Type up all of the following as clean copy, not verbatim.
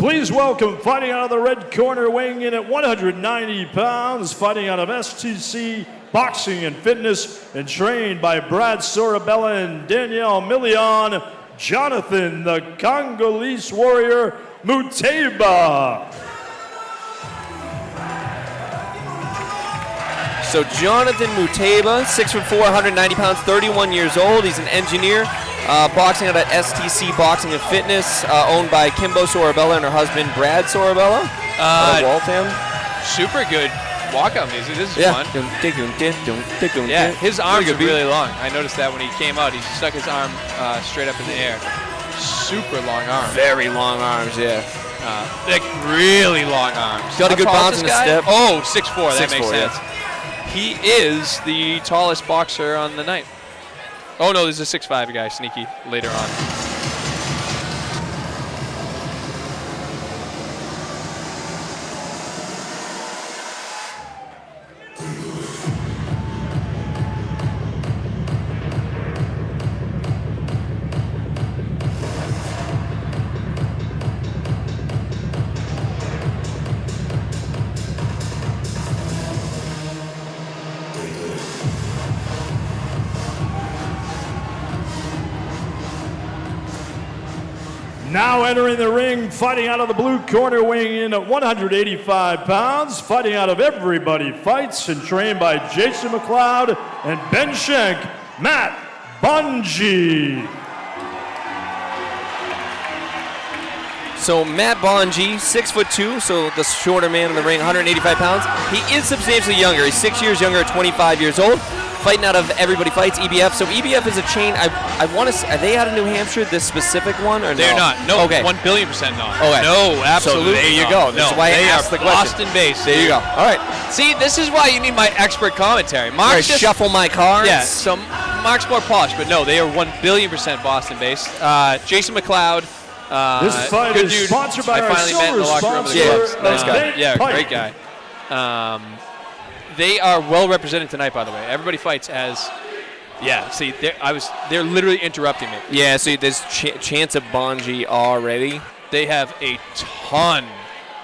Please welcome, fighting out of the red corner, weighing in at 190 pounds, fighting out of STC Boxing and Fitness, and trained by Brad Sorabella and Danielle Million, Jonathan the Congolese warrior Muteba. So Jonathan Muteba, 6'4", 190 pounds, 31 years old. He's an engineer, boxing out at STC Boxing and Fitness, owned by Kimbo Sorabella and her husband Brad Sorabella. Waltham. Super good walkout music. This is fun. Yeah, his arms are really long. I noticed that when he came out, he stuck his arm straight up in the air. Super long arms. Very long arms, yeah. Like really long arms. Got a good bounce in the step. Oh, 6'4", that makes sense. Yeah. He is the tallest boxer on the night. Oh no, there's a 6'5" guy sneaky later on. Now entering the ring, fighting out of the blue corner, weighing in at 185 pounds, fighting out of Everybody Fights and trained by Jason McLeod and Ben Shank, Matt Bongi. So Matt Bongi, 6'2", so the shorter man in the ring, 185 pounds. He is substantially younger. He's 6 years younger at 25 years old. Fighting out of Everybody Fights, EBF. So EBF is a chain. I want to. Are they out of New Hampshire? This specific one, or they're not? No. Okay. 1,000,000,000% not. Okay. No, absolutely. So there you go. That's why I asked the question. Boston-based. There you go. All right. See, this is why you need my expert commentary. Mark's just shuffle my cards. Yeah. So Mark's more polished, but no, they are 1,000,000,000% Boston-based. Jason McLeod. This fight good is dude. sponsored by I our finally met in the silver locker room of the sponsor, clubs. Nice guy. Yeah, Pike. great guy. They are well represented tonight, by the way. Everybody Fights as. Yeah, see, they're literally interrupting me. Yeah, so there's chance of Bongi already. They have a ton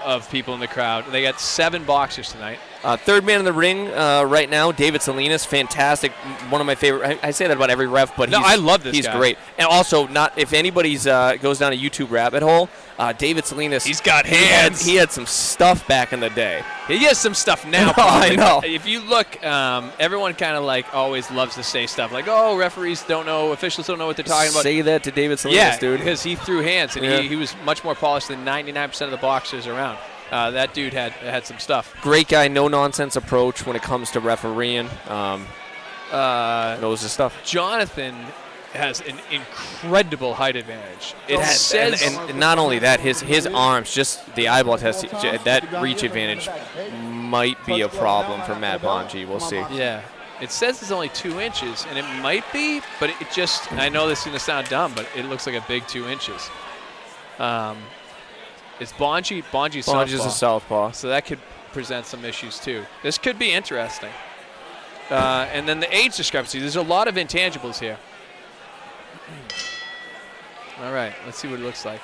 of people in the crowd. They got 7 boxers tonight. Third man in the ring right now, David Salinas, fantastic. One of my favorite. I say that about every ref, but I love this guy. He's great. And also, if anybody's goes down a YouTube rabbit hole, David Salinas. He's got hands. He had some stuff back in the day. He has some stuff now. I know. If you look, everyone kind of like always loves to say stuff like, "Oh, referees don't know, officials don't know what they're talking about." Say that to David Salinas, dude. Because he threw hands and he was much more polished than 99% of the boxers around. That dude had some stuff. Great guy, no nonsense approach when it comes to refereeing. Knows his stuff. Jonathan has an incredible height advantage. And not only that, his arms, just the eyeball test, that reach advantage might be a problem for Matt Bongi. We'll see. Yeah. It says it's only 2 inches, and it might be, but it just, I know this is going to sound dumb, but it looks like a big 2 inches. It's Bongi's southpaw. Bongi's a southpaw. So that could present some issues, too. This could be interesting. And then the age discrepancy. There's a lot of intangibles here. All right, let's see what it looks like.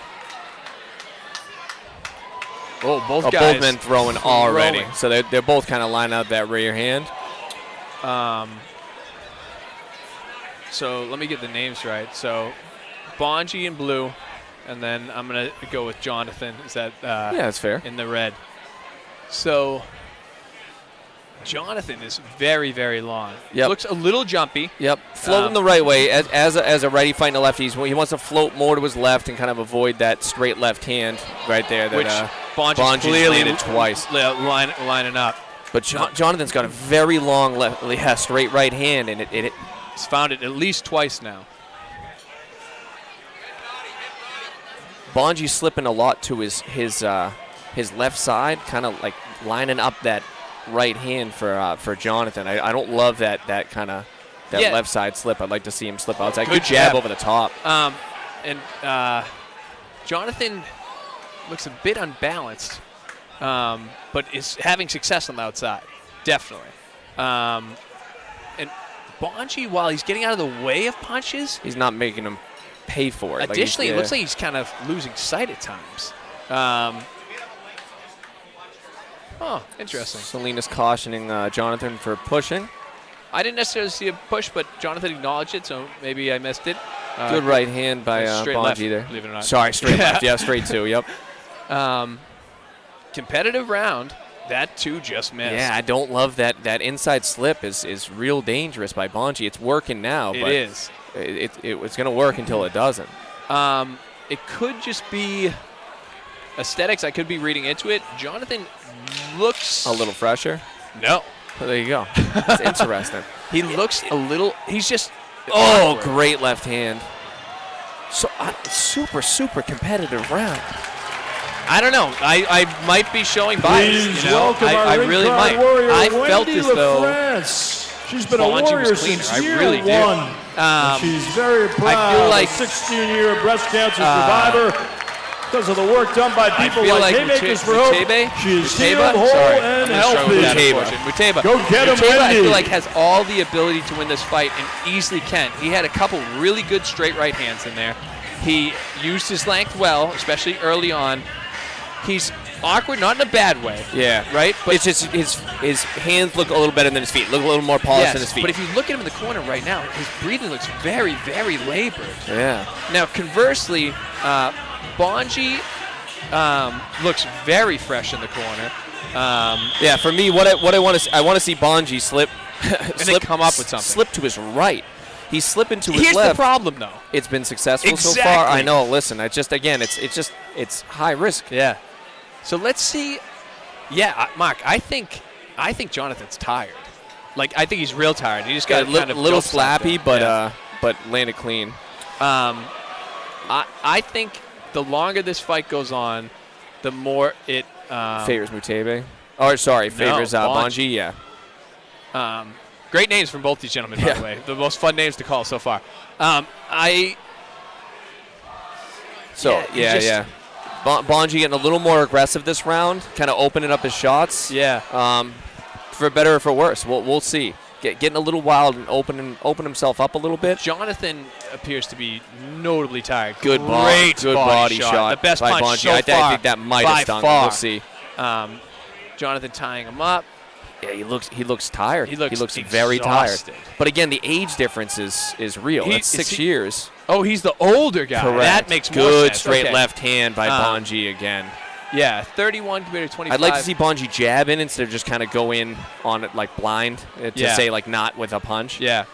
Oh, both guys. Both men throwing already. So they're both kind of lining up that rear hand. So let me get the names right. So Bongi in blue, and then I'm going to go with Jonathan. Is that yeah, that's fair. In the red. So Jonathan is very, very long. Yep. Looks a little jumpy. Yep. Floating the right way. As a righty fighting a lefty, he wants to float more to his left and kind of avoid that straight left hand right there. That, which Bongi's clearly landed twice. Lining up. But Jonathan's got a very long straight right hand, and he's found it at least twice now. Bongi's slipping a lot to his left side, kind of like lining up that right hand for Jonathan. I don't love that kind of left side slip. I'd like to see him slip outside. Good jab over the top. And Jonathan looks a bit unbalanced, but is having success on the outside, definitely. And Bongi, while he's getting out of the way of punches, he's not making him pay for it. Additionally, it looks like he's kind of losing sight at times. Oh, interesting. Salinas cautioning Jonathan for pushing. I didn't necessarily see a push, but Jonathan acknowledged it, so maybe I missed it. Good right hand by straight Bongi left, there. believe it or not. Sorry, straight left. Yeah, straight two. Yep. Competitive round. That two just missed. Yeah, I don't love that. That inside slip is real dangerous by Bongi. It's working now. It but is. It's going to work until it doesn't. It could just be aesthetics. I could be reading into it. Jonathan looks A little fresher. No. Well, there you go. It's interesting. He looks a little. He's just. Oh, awkward. great left hand. So super competitive round. I don't know. I might be showing bias. Please You know? welcome our I really ring-card might. warrior, I felt Wendy as though LaFrance. She's been a Bongi was warrior cleaner. since I year really do. one. And she's very proud. feel like- a 16-year breast cancer survivor. Because of the work done by people feel like like Haymakers for Hope, Muteba? she is Muteba? healed, whole, Sorry, and I'm gonna struggle with that, healthy. unfortunately. Muteba. Go get him, Muteba, I Wendy. feel like has all the ability to win this fight and easily can. He had a couple really good straight right hands in there. He used his length well, especially early on. He's awkward, not in a bad way. Yeah. Right? But It's just his hands look a little better than his feet. Look a little more polished than his feet. But if you look at him in the corner right now, his breathing looks very, very labored. Yeah. Now, conversely, Bongi looks very fresh in the corner. Yeah. For me, what I want to see Bongi slip, then come up with something. Slip to his right. He's slipping to his Here's left. the problem, though. It's been successful so Exactly. far. I know. Listen, it's high risk. Yeah. So let's see. Yeah, Mark, I think Jonathan's tired. Like, I think he's real tired. He just got A little build slappy, something. but Yeah. but landed clean. I think the longer this fight goes on, the more it Favors Muteba. Oh, sorry, favors Bongi. Bongi. Yeah. Great names from both these gentlemen, by the way. The most fun names to call so far. Yeah, Bongi getting a little more aggressive this round, kind of opening up his shots. Yeah. For better or for worse, we'll see. Getting a little wild and open himself up a little bit. Jonathan appears to be notably tired. Good Great body shot. The best by punch Bongi. so I far. think that might by have stung. far. We'll see. Jonathan tying him up. Yeah, he looks tired. He looks very tired. exhausted. But again, the age difference is real. That's 6 years. Oh, he's the older guy. Correct. That makes more good sense. straight Okay. left hand by Bongi again. Yeah, 31 compared to 25. I'd like to see Bongi jab in instead of just kind of go in on it like blind to say like not with a punch. Yeah.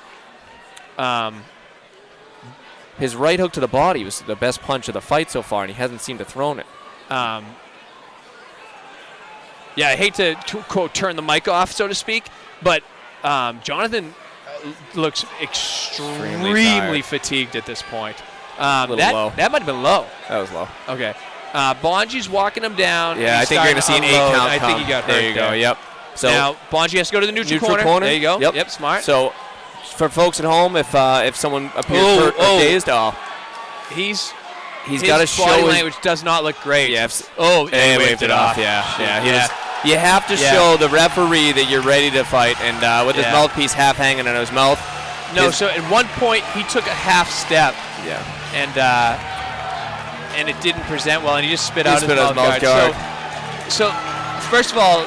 His right hook to the body was the best punch of the fight so far, and he hasn't seemed to thrown it. Yeah, I hate to quote turn the mic off, so to speak, but Jonathan looks extremely fatigued at this point. A little low. That might have been low. That was low. Okay. Bongi's walking him down. Yeah, He's I think you're going to see an 8 starting to count unload. come. I think he got hurt There you go, yep. So now, Bongi has to go to the neutral corner. There you go. Yep, smart. So for folks at home, if someone appears hurt or dazed, he's got to show body his language does not look great. Yeah. He waved it off. Yeah. You have to show the referee that you're ready to fight, and with his mouthpiece half hanging in his mouth. No, so at one point he took a half step. Yeah. And it didn't present well, and he just spit out his mouth guard. So first of all,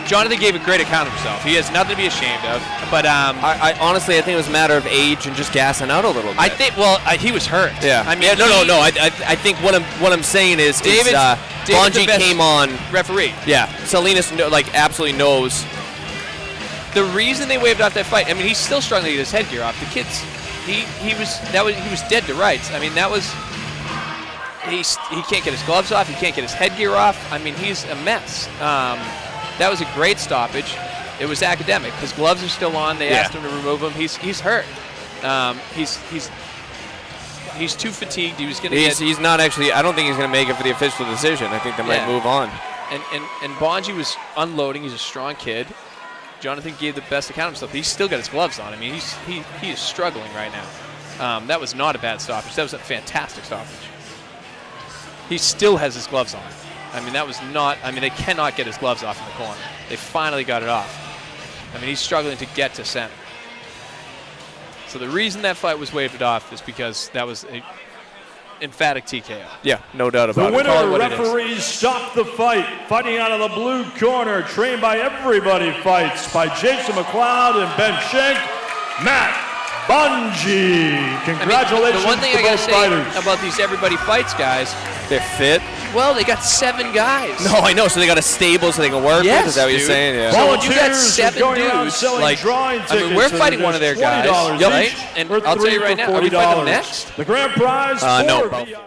Jonathan gave a great account of himself. He has nothing to be ashamed of. But I honestly, I think it was a matter of age and just gassing out a little bit. I think, he was hurt. Yeah. I mean, no. I think what I'm saying is, Bongi came on referee. Yeah. Salinas absolutely knows. The reason they waved off that fight, I mean, he's still struggling to get his headgear off. The kid's, he was dead to rights. I mean, that was. He can't get his gloves off. He can't get his headgear off. I mean, he's a mess. That was a great stoppage. It was academic. His gloves are still on. They asked him to remove them. He's hurt. He's too fatigued. He was going to get. He's not actually. I don't think he's going to make it for the official decision. I think they might move on. And Bongi was unloading. He's a strong kid. Jonathan gave the best account of himself. He's still got his gloves on. I mean, he is struggling right now. That was not a bad stoppage. That was a fantastic stoppage. He still has his gloves on. I mean, that was not. I mean, they cannot get his gloves off in the corner. They finally got it off. I mean, he's struggling to get to center. So the reason that fight was waved off is because that was emphatic TKO. Yeah, no doubt The about it. Call it winner, what it is. referees stop the fight. Fighting out of the blue corner, trained by Everybody Fights by Jason McLeod and Ben Schenk, Matt Bongi. Congratulations the one thing to I gotta both say fighters. about these Everybody Fights guys, They're fit. well, they got 7 guys. No, I know. So they got a stable so they can work Yes, with? Is that what you're dude. saying? Yeah. So when you got Volunteers are 7 going around dudes, selling like, drawing I mean, tickets, we're and fighting one of there's their guys, $20 right? each And for I'll tell you 3 right for now, are we fighting them $40. next? The grand prize No, for about VIP.